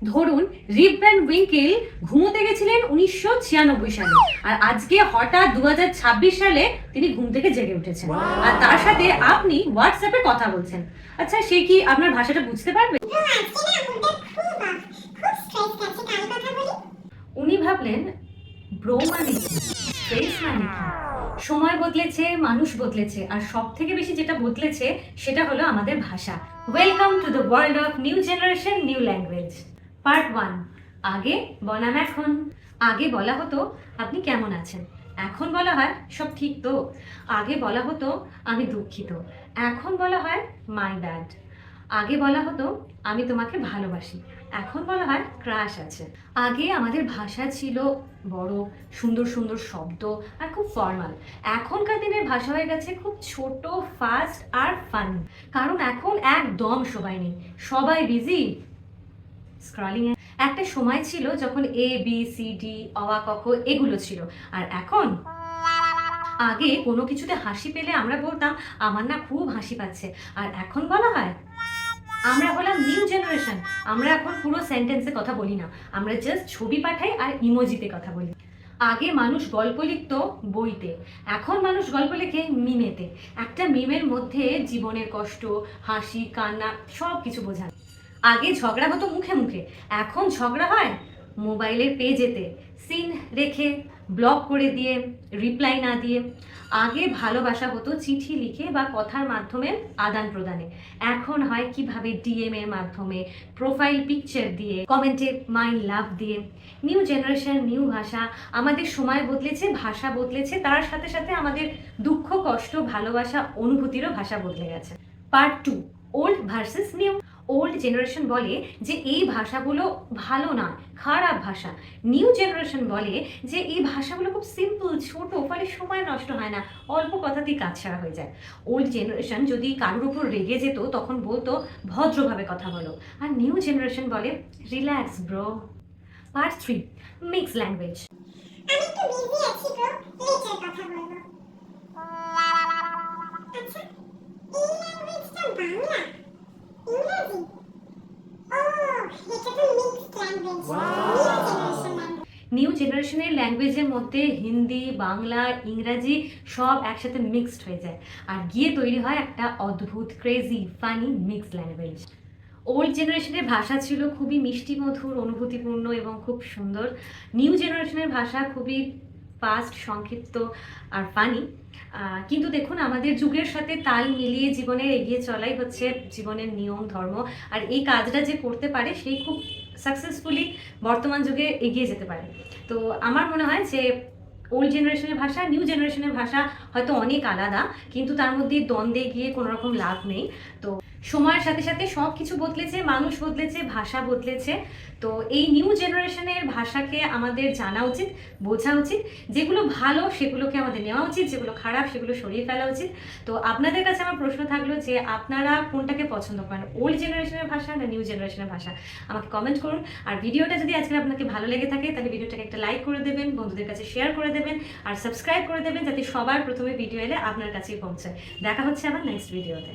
ধরুন রিপ Van Winkle ঘুমোতে গেছিলেন 1996 সালে, আর আজকে হঠাৎ 2026 সালে তিনি ঘুম থেকে জেগে উঠেছেন, আর তার সাথে আপনি হোয়াটসঅ্যাপে কথা বলছেন। আচ্ছা, সে কি আপনার ভাষাটা বুঝতে পারবে? উনি ভাবলেন ব্রো মানে কি, স্ট্রেস মানে কি। সময় বদলেছে, মানুষ বদলেছে, আর সব থেকে বেশি যেটা বদলেছে সেটা হলো আমাদের ভাষা। Welcome to the world of new generation, new language. Part 1। আগে বনাম এখন। আগে বলা হতো আপনি কেমন আছেন, এখন বলা হয় সব ঠিক তো। আগে বলা হতো আমি দুঃখিত, এখন বলা হয় মাই ব্যাড। আগে বলা হতো আমি তোমাকে ভালোবাসি, এখন বলা হয় ক্রাশ আছে। আগে আমাদের ভাষা ছিল বড়, সুন্দর সুন্দর শব্দ আর খুব ফর্মাল। এখনকার দিনের ভাষা হয়ে গেছে খুব ছোট, ফাস্ট আর ফান। কারণ এখন একদম সবাই নেই, সবাই বিজি স্ক্রলিং এ। একটা সময় ছিল যখন এ বি সি ডি অ আ ক খ এগুলো ছিল, আর এখন আগে কোনো কিছুতে হাসি পেলে আমরা বলতাম আমার না খুব হাসি পাচ্ছে, আর এখন বলা হয় আমরা হলাম নিউ জেনারেশন, আমরা এখন পুরো সেন্টেন্সে কথা বলি না, আমরা জাস্ট ছবি পাঠাই আর ইমোজিতে কথা বলি। আগে মানুষ গল্প লিখত বইতে, এখন মানুষ গল্প লেখে মিমেতে। একটা মিমের মধ্যে জীবনের কষ্ট, হাসি, কান্না সব কিছু বোঝায়। আগে ঝগড়া হতো মুখে মুখে, এখন ঝগড়া হয় মোবাইলের পেজেতে, সিন রেখে, ব্লক করে দিয়ে, রিপ্লাই না দিয়ে। আগে ভালোবাসা হতো চিঠি লিখে বা কথার মাধ্যমে আদান প্রদানে, এখন হয় কিভাবে ডিএম এর মাধ্যমে, প্রোফাইল পিকচার দিয়ে, কমেন্টে মাই লাভ দিয়ে। নিউ জেনারেশন, নিউ ভাষা। আমাদের সময় বদলেছে, ভাষা বদলেছে, তার সাথে সাথে আমাদের দুঃখ, কষ্ট, ভালোবাসা, অনুভূতিরও ভাষা বদলে গেছে। Part 2। Old versus new. Old generation বলে যে এই ভাষাগুলো ভালো না, খারাপ ভাষা। নিউ জেনারেশন বলে যে এই ভাষাগুলো খুব সিম্পল, ছোট, ফলে সময় নষ্ট হয় না, অল্প কথাতেই কাজ সারা হয়ে যায়। ওল্ড জেনারেশন যদি কারোর উপর রেগে যেত তখন বলতো ভদ্রভাবে কথা বলো, আর নিউ জেনারেশন বলে relax bro. Part 3। Mix language. আমি একটু বিজি আছি ব্রো, লেটার কথা বলবো। আচ্ছা, এই ল্যাঙ্গুয়েজটা বাংলা, ইংরেজি? ও, এটা তো মিক্সড ল্যাঙ্গুয়েজ, নিউ জেনারেশনের ল্যাঙ্গুয়েজের মধ্যে হিন্দি, বাংলা, ইংরাজি সব একসাথে মিক্সড হয়ে যায়, আর গিয়ে তৈরি হয় একটা অদ্ভুত, crazy, funny mixed language. Old জেনারেশনের ভাষা ছিল খুবই মিষ্টি, মধুর, অনুভূতিপূর্ণ এবং খুব সুন্দর। নিউ জেনারেশনের ভাষা খুবই ফাস্ট, সংক্ষিপ্ত আর ফানি। কিন্তু দেখুন, আমাদের যুগের সাথে তাল মিলিয়ে জীবনে এগিয়ে চলাই হচ্ছে জীবনের নিয়ম, ধর্ম। আর এই কাজটা যে করতে পারে সেই খুব সাকসেসফুলি বর্তমান যুগে এগিয়ে যেতে পারে। তো আমার মনে হয় যে ওল্ড জেনারেশনের ভাষা, নিউ জেনারেশনের ভাষা হয়তো অনেক আলাদা, কিন্তু তার মধ্যে দ্বন্দ্বে গিয়ে কোনো রকম লাভ নেই। তো সময়ের সাথে সাথে সব কিছু বদলেছে, মানুষ বদলেছে, ভাষা বদলেছে। তো এই নিউ জেনারেশনের ভাষাকে আমাদের জানা উচিত, বোঝা উচিত। যেগুলো ভালো সেগুলোকে আমাদের নেওয়া উচিত, যেগুলো খারাপ সেগুলো সরিয়ে ফেলা উচিত। তো আপনাদের কাছে আমার প্রশ্ন থাকলো যে আপনারা কোনটাকে পছন্দ করেন, ওল্ড জেনারেশনের ভাষা না নিউ জেনারেশনের ভাষা? আমাকে কমেন্ট করুন। আর ভিডিওটা যদি আজকে আপনাকে ভালো লেগে থাকে তাহলে ভিডিওটাকে একটা লাইক করে দেবেন, বন্ধুদের কাছে শেয়ার করে দেবেন, আর সাবস্ক্রাইব করে দেবেন যাতে সবার প্রথমে ভিডিও এলে আপনার কাছেই পৌঁছায়। দেখা হচ্ছে আবার নেক্সট ভিডিওতে।